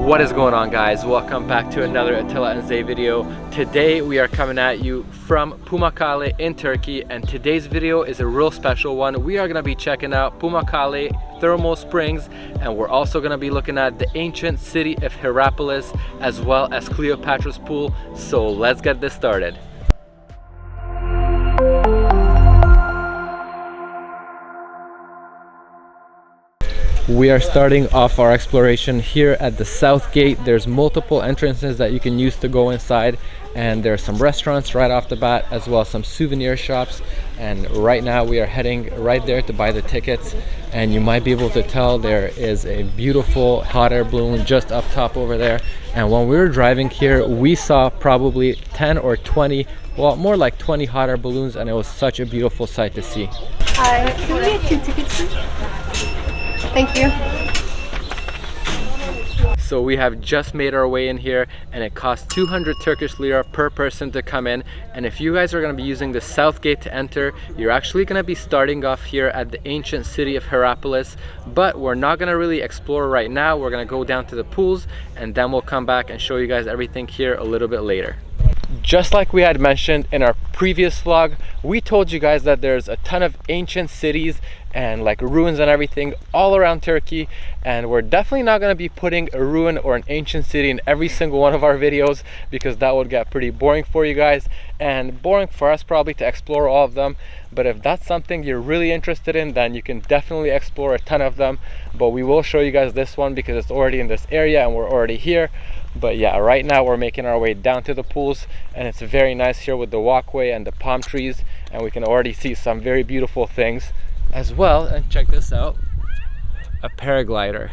What is going on, guys? Welcome back to another Attila and Zay video. Today we are coming at you from Pamukkale in Turkey, and today's video is a real special one. We are going to be checking out Pamukkale thermal springs, and we're also going to be looking at the ancient city of Hierapolis as well as Cleopatra's pool. So let's get this started. We are starting off our exploration here at the south gate. There's multiple entrances that you can use to go inside, and there are some restaurants right off the bat as well as some souvenir shops. And right now we are heading right there to buy the tickets, and you might be able to tell there is a beautiful hot air balloon just up top over there. And when we were driving here, we saw probably 10 or 20, well, more like 20 hot air balloons, and it was such a beautiful sight to see. Can we get 2 tickets, please? Thank you. So we have just made our way in here, and it costs 200 Turkish lira per person to come in. And if you guys are going to be using the south gate to enter, you're actually going to be starting off here at the ancient city of Hierapolis. But we're not going to really explore right now. We're going to go down to the pools, and then we'll come back and show you guys everything here a little bit later. Just like we had mentioned in our previous vlog, we told you guys that there's a ton of ancient cities and like ruins and everything all around Turkey, and we're definitely not going to be putting a ruin or an ancient city in every single one of our videos, because that would get pretty boring for you guys and boring for us probably to explore all of them. But if that's something you're really interested in, then you can definitely explore a ton of them. But we will show you guys this one because it's already in this area and we're already here. But yeah, right now we're making our way down to the pools, and it's very nice here with the walkway and the palm trees, and we can already see some very beautiful things as well. And check this out, a paraglider.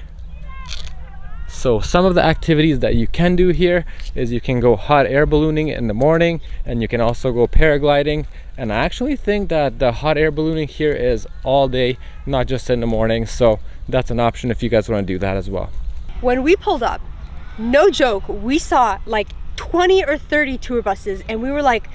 So some of the activities that you can do here is you can go hot air ballooning in the morning, and you can also go paragliding. And I actually think that the hot air ballooning here is all day, not just in the morning. So that's an option if you guys want to do that as well. When we pulled up, no joke, we saw like 20 or 30 tour buses, and we were like,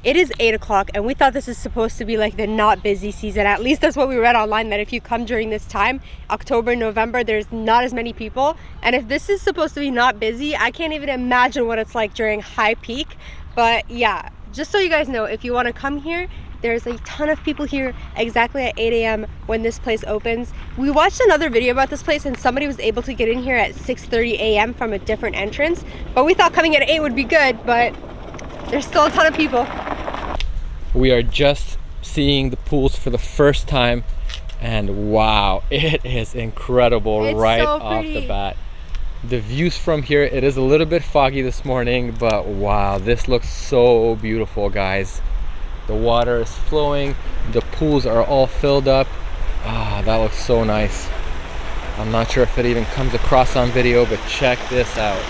it is 8 o'clock, and we thought this is supposed to be like the not busy season. At least that's what we read online, that if you come during this time, October, November, there's not as many people. And if this is supposed to be not busy, I can't even imagine what it's like during high peak. But yeah, just so you guys know, if you want to come here, there's a ton of people here exactly at 8 a.m. when this place opens. We watched another video about this place, and somebody was able to get in here at 6:30 a.m. from a different entrance. But we thought coming at 8 would be good, but there's still a ton of people. We are just seeing the pools for the first time, and wow, it is incredible. It's right so off the bat. The views from here, it is a little bit foggy this morning, but wow, this looks so beautiful, guys. The water is flowing, the pools are all filled up. Ah, that looks so nice. I'm not sure if it even comes across on video, but check this out.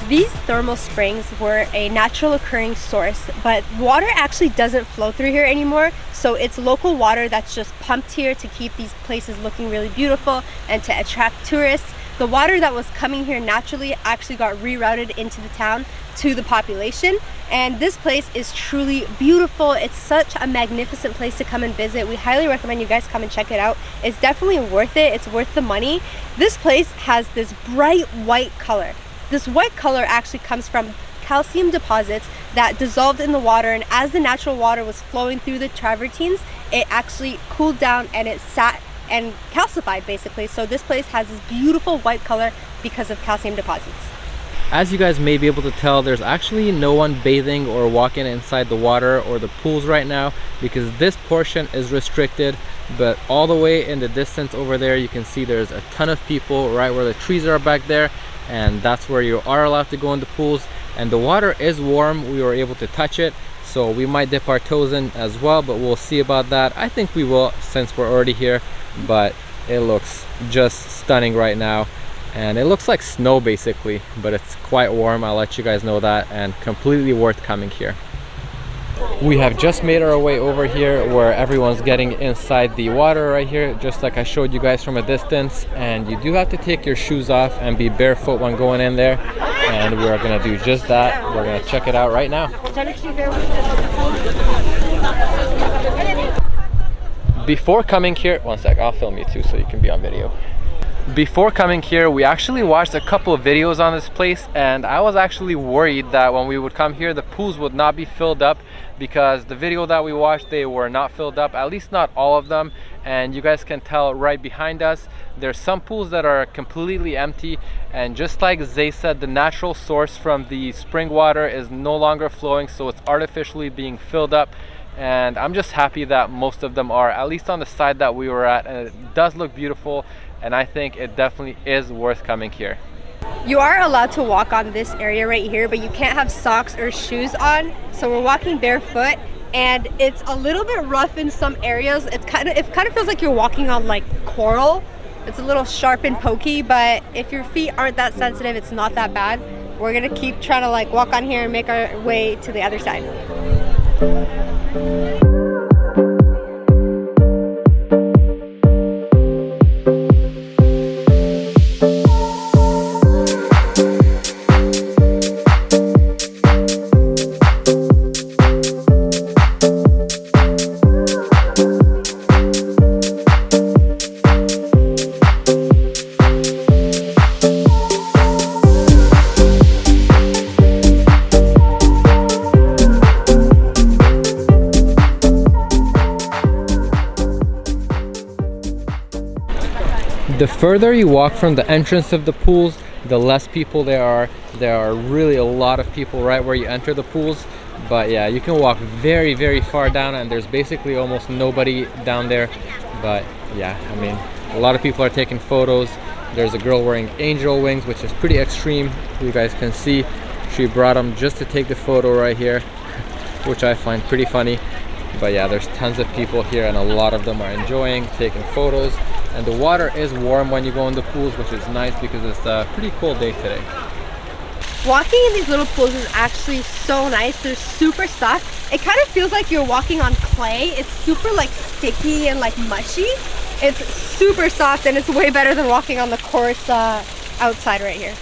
These thermal springs were a natural occurring source, but water actually doesn't flow through here anymore. So it's local water that's just pumped here to keep these places looking really beautiful and to attract tourists. The water that was coming here naturally actually got rerouted into the town to the population, and this place is truly beautiful. It's such a magnificent place to come and visit. We highly recommend you guys come and check it out. It's definitely worth it. It's worth the money. This place has this bright white color. This white color actually comes from calcium deposits that dissolved in the water, and as the natural water was flowing through the travertines, it actually cooled down and it sat and calcified basically. So this place has this beautiful white color because of calcium deposits. As you guys may be able to tell, there's actually no one bathing or walking inside the water or the pools right now because this portion is restricted. But all the way in the distance over there, you can see there's a ton of people right where the trees are back there, and that's where you are allowed to go in the pools. And the water is warm. We were able to touch it, so we might dip our toes in as well, but we'll see about that. I think we will since we're already here, but it looks just stunning right now. And it looks like snow basically, but it's quite warm. I'll let you guys know that, and completely worth coming here. We have just made our way over here where everyone's getting inside the water right here, just like I showed you guys from a distance. And you do have to take your shoes off and be barefoot when going in there, and we are going to do just that. We're going to check it out right now. Before coming here, one sec, I'll film you too so you can be on video. Before coming here, we actually watched a couple of videos on this place, and I was actually worried that when we would come here, the pools would not be filled up, because the video that we watched, they were not filled up, at least not all of them. And you guys can tell right behind us, there's some pools that are completely empty, and just like Zay said, the natural source from the spring water is no longer flowing, so it's artificially being filled up. And I'm just happy that most of them are, at least on the side that we were at, and it does look beautiful, and I think it definitely is worth coming here. You are allowed to walk on this area right here, but you can't have socks or shoes on. So we're walking barefoot, and it's a little bit rough in some areas. It kind of feels like you're walking on like coral. It's a little sharp and pokey, but if your feet aren't that sensitive, it's not that bad. We're gonna keep trying to like walk on here and make our way to the other side. The further you walk from the entrance of the pools, the less people there are. There are really a lot of people right where you enter the pools. But yeah, you can walk very, very far down, and there's basically almost nobody down there. But yeah, I mean, a lot of people are taking photos. There's a girl wearing angel wings, which is pretty extreme. You guys can see she brought them just to take the photo right here, which I find pretty funny. But yeah, there's tons of people here, and a lot of them are enjoying taking photos. And the water is warm when you go in the pools, which is nice because it's a pretty cool day today. Walking in these little pools is actually so nice. They're super soft. It kind of feels like you're walking on clay. It's super like sticky and like mushy. It's super soft, and it's way better than walking on the coarse outside right here.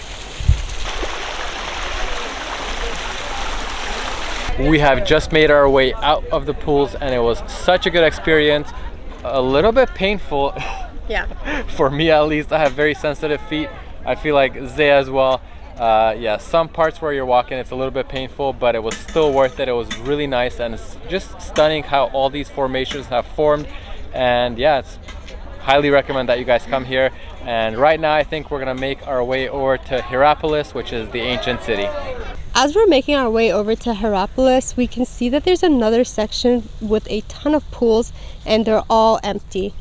We have just made our way out of the pools, and it was such a good experience. A little bit painful. Yeah. For me at least. I have very sensitive feet. I feel like Zay as well. Yeah, some parts where you're walking, it's a little bit painful, but it was still worth it. It was really nice, and it's just stunning how all these formations have formed. And yeah, it's highly recommend that you guys come here. And right now I think we're gonna make our way over to Hierapolis, which is the ancient city. As we're making our way over to Hierapolis, we can see that there's another section with a ton of pools, and they're all empty.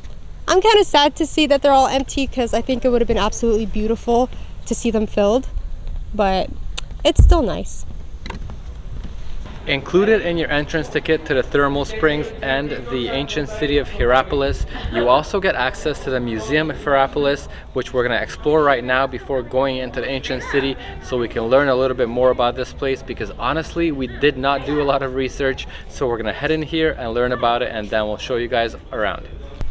I'm kind of sad to see that they're all empty, because I think it would have been absolutely beautiful to see them filled, but it's still nice. Included in your entrance ticket to the thermal springs and the ancient city of Hierapolis, you also get access to the Museum of Hierapolis, which we're going to explore right now before going into the ancient city, so we can learn a little bit more about this place, because honestly we did not do a lot of research. So we're going to head in here and learn about it, and then we'll show you guys around.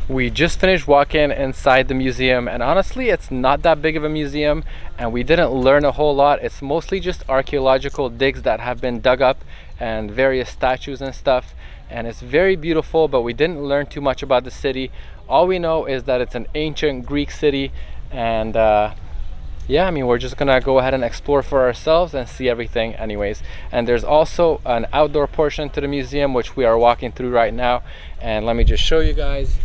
We just finished walking inside the museum, and honestly it's not that big of a museum, and we didn't learn a whole lot. It's mostly just archaeological digs that have been dug up and various statues and stuff, and it's very beautiful, but we didn't learn too much about the city. All we know is that it's an ancient Greek city, and yeah, I mean, we're just gonna go ahead and explore for ourselves and see everything anyways. And there's also an outdoor portion to the museum, which we are walking through right now, and let me just show you guys.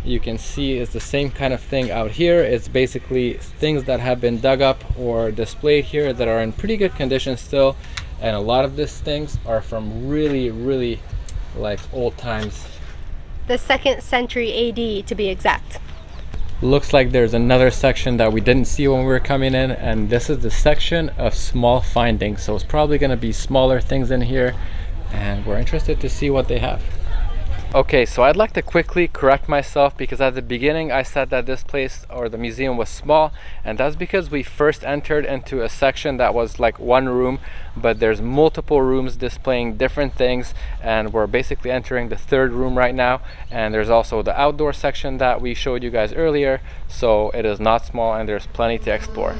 you can see it's the same kind of thing out here. It's basically things that have been dug up or displayed here that are in pretty good condition still, and a lot of these things are from really like old times. The 2nd century AD to be exact. Looks like there's another section that we didn't see when we were coming in, and this is the section of small findings, so it's probably going to be smaller things in here, and we're interested to see what they have. Okay, so I'd like to quickly correct myself, because at the beginning I said that this place or the museum was small, and that's because we first entered into a section that was like one room, but there's multiple rooms displaying different things, and we're basically entering the 3rd room right now. And there's also the outdoor section that we showed you guys earlier, so it is not small and there's plenty to explore.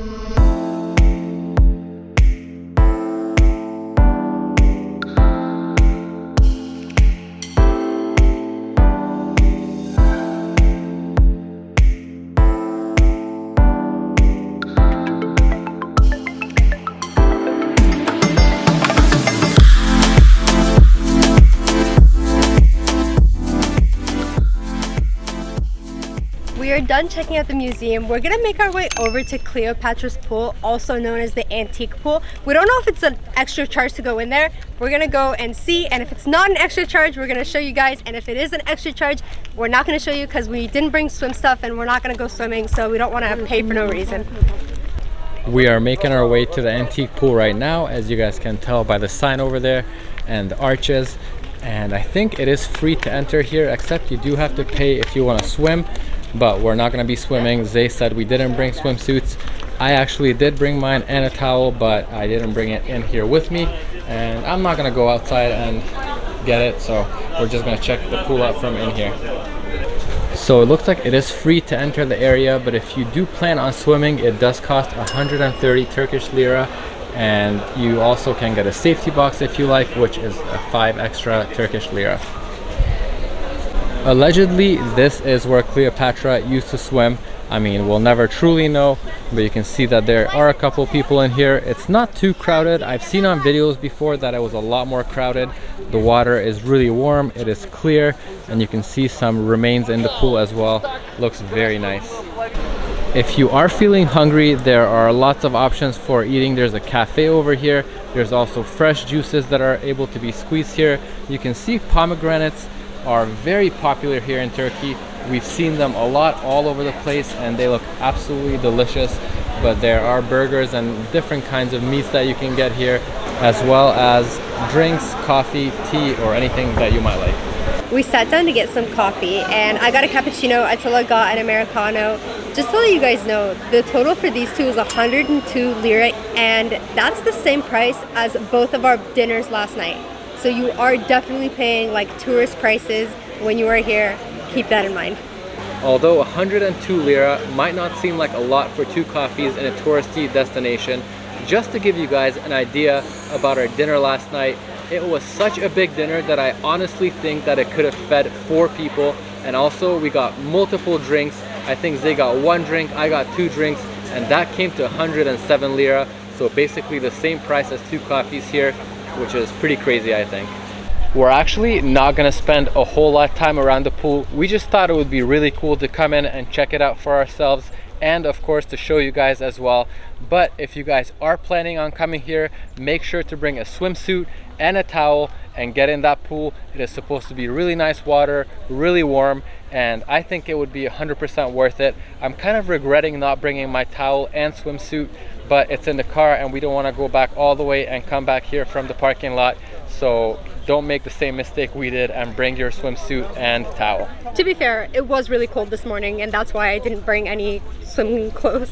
We are done checking out the museum. We're gonna make our way over to Cleopatra's Pool, also known as the Antique Pool. We don't know if it's an extra charge to go in there. We're gonna go and see, and if it's not an extra charge, we're gonna show you guys, and if it is an extra charge, we're not gonna show you because we didn't bring swim stuff and we're not gonna go swimming, so we don't wanna pay for no reason. We are making our way to the Antique Pool right now, as you guys can tell by the sign over there and the arches, and I think it is free to enter here, except you do have to pay if you want to swim, but we're not going to be swimming. Zay said we didn't bring swimsuits. I actually did bring mine and a towel, but I didn't bring it in here with me, and I'm not going to go outside and get it, so we're just going to check the pool out from in here. So it looks like it is free to enter the area, but if you do plan on swimming, it does cost 130 Turkish lira, and you also can get a safety box if you like, which is 5 extra Turkish lira. Allegedly, this is where Cleopatra used to swim. I mean, we'll never truly know, but you can see that there are a couple people in here. It's not too crowded. I've seen on videos before that it was a lot more crowded. The water is really warm, it is clear, and you can see some remains in the pool as well. Looks very nice. If you are feeling hungry, there are lots of options for eating. There's a cafe over here. There's also fresh juices that are able to be squeezed here. You can see pomegranates are very popular here in Turkey. We've seen them a lot all over the place, and they look absolutely delicious. But there are burgers and different kinds of meats that you can get here, as well as drinks, coffee, tea, or anything that you might like. We sat down to get some coffee, and I got a cappuccino, Attila got an Americano. Just to let you guys know, the total for these two is 102 lira, and that's the same price as both of our dinners last night. So you are definitely paying like tourist prices when you are here. Keep that in mind. Although 102 lira might not seem like a lot for 2 coffees in a touristy destination, just to give you guys an idea about our dinner last night, it was such a big dinner that I honestly think that it could have fed 4 people. And also we got multiple drinks. I think Zay got 1 drink, I got 2 drinks, and that came to 107 lira. So basically the same price as 2 coffees here, which is pretty crazy, I think. We're actually not gonna spend a whole lot of time around the pool. We just thought it would be really cool to come in and check it out for ourselves, and of course to show you guys as well. But if you guys are planning on coming here, make sure to bring a swimsuit and a towel and get in that pool. It is supposed to be really nice water, really warm, and I think it would be 100% worth it. I'm kind of regretting not bringing my towel and swimsuit, but it's in the car and we don't want to go back all the way and come back here from the parking lot. So don't make the same mistake we did and bring your swimsuit and towel. To be fair, it was really cold this morning, and that's why I didn't bring any swimming clothes.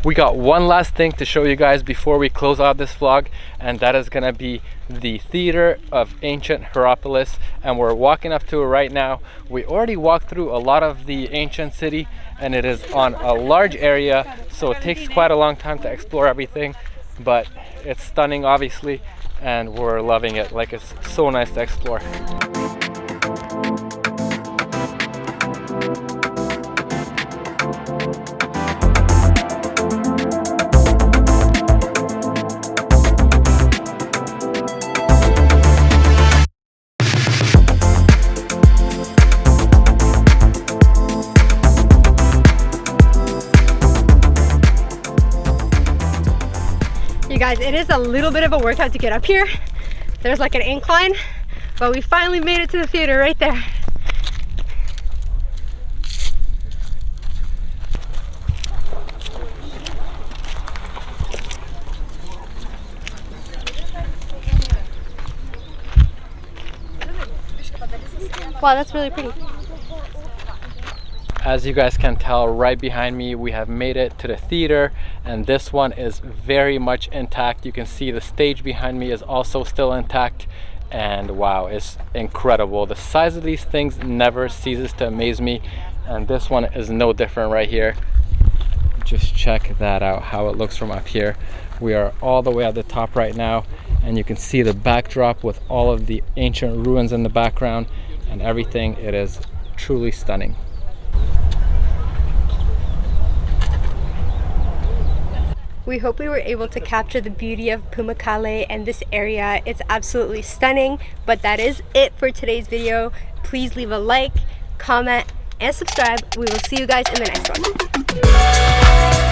We got one last thing to show you guys before we close out this vlog, and that is gonna be the theater of ancient Hierapolis, and we're walking up to it right now. We already walked through a lot of the ancient city, and it is on a large area, so it takes quite a long time to explore everything, but it's stunning obviously, and we're loving it. Like, it's so nice to explore. You guys, it is a little bit of a workout to get up here. There's like an incline, but we finally made it to the theater right there. Wow, that's really pretty. As you guys can tell, right behind me we have made it to the theater, and this one is very much intact. You can see the stage behind me is also still intact, and wow, it's incredible. The size of these things never ceases to amaze me, and this one is no different right here. Just check that out, how it looks from up here. We are all the way at the top right now, and you can see the backdrop with all of the ancient ruins in the background and everything. It is truly stunning. We hope we were able to capture the beauty of Pamukkale and this area. It's absolutely stunning, but that is it for today's video. Please leave a like, comment, and subscribe. We will see you guys in the next one.